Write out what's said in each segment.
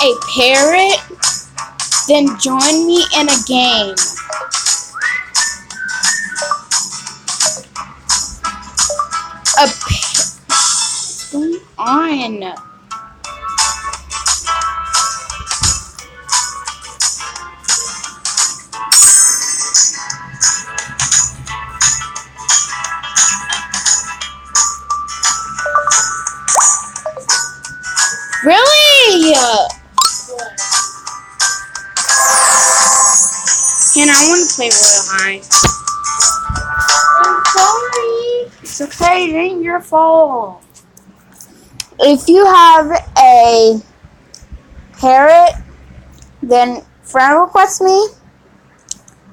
a parrot, then join me in a game. What's going on? Really? And I want to play Royal High. I'm sorry. It's okay. It ain't your fault. If you have a parrot, then friend request me.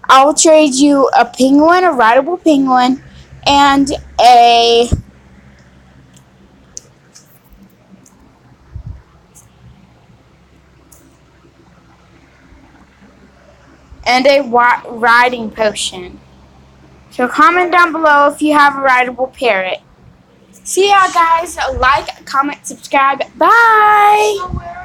I will trade you a penguin, a rideable penguin, and a riding potion. So comment down below if you have a rideable parrot. See ya, guys. Like, comment, subscribe. Bye.